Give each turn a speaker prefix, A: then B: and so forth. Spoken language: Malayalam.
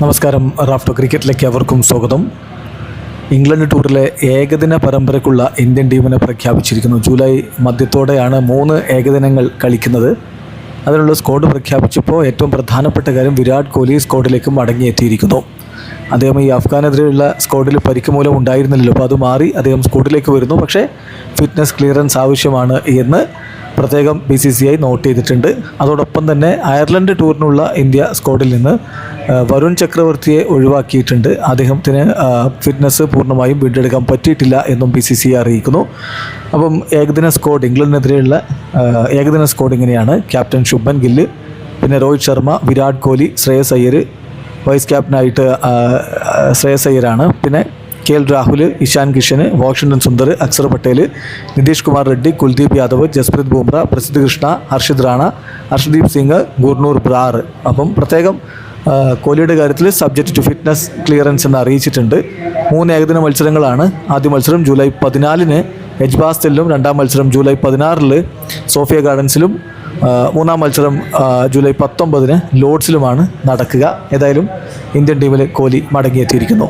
A: നമസ്കാരം. റാഫ്റ്റോ ക്രിക്കറ്റിലേക്ക് അവർക്കും സ്വാഗതം. ഇംഗ്ലണ്ട് ടൂറിലെ ഏകദിന പരമ്പരയ്ക്കുള്ള ഇന്ത്യൻ ടീമിനെ പ്രഖ്യാപിച്ചിരിക്കുന്നു. ജൂലൈ മധ്യത്തോടെയാണ് 3 ഏകദിനങ്ങൾ കളിക്കുന്നത്. അതിനുള്ള സ്ക്വാഡ് പ്രഖ്യാപിച്ചപ്പോൾ ഏറ്റവും പ്രധാനപ്പെട്ട കാര്യം വിരാട് കോഹ്ലി സ്ക്വാഡിലേക്ക് മടങ്ങിയെത്തിയിരിക്കുന്നു. അദ്ദേഹം ഈ അഫ്ഗാനെതിരെയുള്ള സ്ക്വാഡിൽ പരിക്ക് മൂലം ഉണ്ടായിരുന്നില്ലല്ലോ, അപ്പോൾ അത് മാറി അദ്ദേഹം സ്ക്വാഡിലേക്ക് വരുന്നു. പക്ഷേ ഫിറ്റ്നസ് ക്ലിയറൻസ് ആവശ്യമാണ് എന്ന് പ്രത്യേകം BCCI നോട്ട് ചെയ്തിട്ടുണ്ട്. അതോടൊപ്പം തന്നെ അയർലൻഡ് ടൂറിനുള്ള ഇന്ത്യ സ്ക്വാഡിൽ നിന്ന് വരുൺ ചക്രവർത്തിയെ ഒഴിവാക്കിയിട്ടുണ്ട്. അദ്ദേഹത്തിന് ഫിറ്റ്നസ് പൂർണ്ണമായും വീണ്ടെടുക്കാൻ പറ്റിയിട്ടില്ല എന്നും BCCI അറിയിക്കുന്നു. അപ്പം ഏകദിന സ്ക്വാഡ്, ഇംഗ്ലണ്ടിനെതിരെയുള്ള ഏകദിന സ്ക്വാഡ് ഇങ്ങനെയാണ്: ക്യാപ്റ്റൻ ശുഭ്മൻ ഗില്ല്, പിന്നെ രോഹിത് ശർമ്മ, വിരാട് കോഹ്ലി, ശ്രേയസ് അയ്യർ, വൈസ് ക്യാപ്റ്റനായിട്ട് ശ്രേയസ് അയ്യരാണ്, പിന്നെ KL രാഹുൽ, ഇഷാൻ കിഷൻ, വാഷിംഗ്ടൺ സുന്ദർ, അക്സർ പട്ടേൽ, നിതീഷ് കുമാർ റെഡ്ഡി, കുൽദീപ് യാദവ്, ജസ്പ്രീത് ബുംറ, പ്രസിദ്ധ് കൃഷ്ണ, ഹർഷിത് റാണ, ഹർഷദീപ് സിംഗ്, ഗുർനൂർ ബ്രാർ. അപ്പം പ്രത്യേകം കോഹ്ലിയുടെ കാര്യത്തിൽ സബ്ജക്റ്റ് ടു ഫിറ്റ്നസ് ക്ലിയറൻസ് എന്ന് അറിയിച്ചിട്ടുണ്ട്. 3 ഏകദിന മത്സരങ്ങളാണ്. ആദ്യ മത്സരം ജൂലൈ 14 എജ്ബാസ്റ്റലിലും, രണ്ടാം മത്സരം ജൂലൈ 16 സോഫിയ ഗാർഡൻസിലും, മൂന്നാം മത്സരം ജൂലൈ 19 ലോർഡ്സിലുമാണ് നടക്കുക. ഏതായാലും ഇന്ത്യൻ ടീമിൽ കോഹ്ലി മടങ്ങിയെത്തിയിരിക്കുന്നു.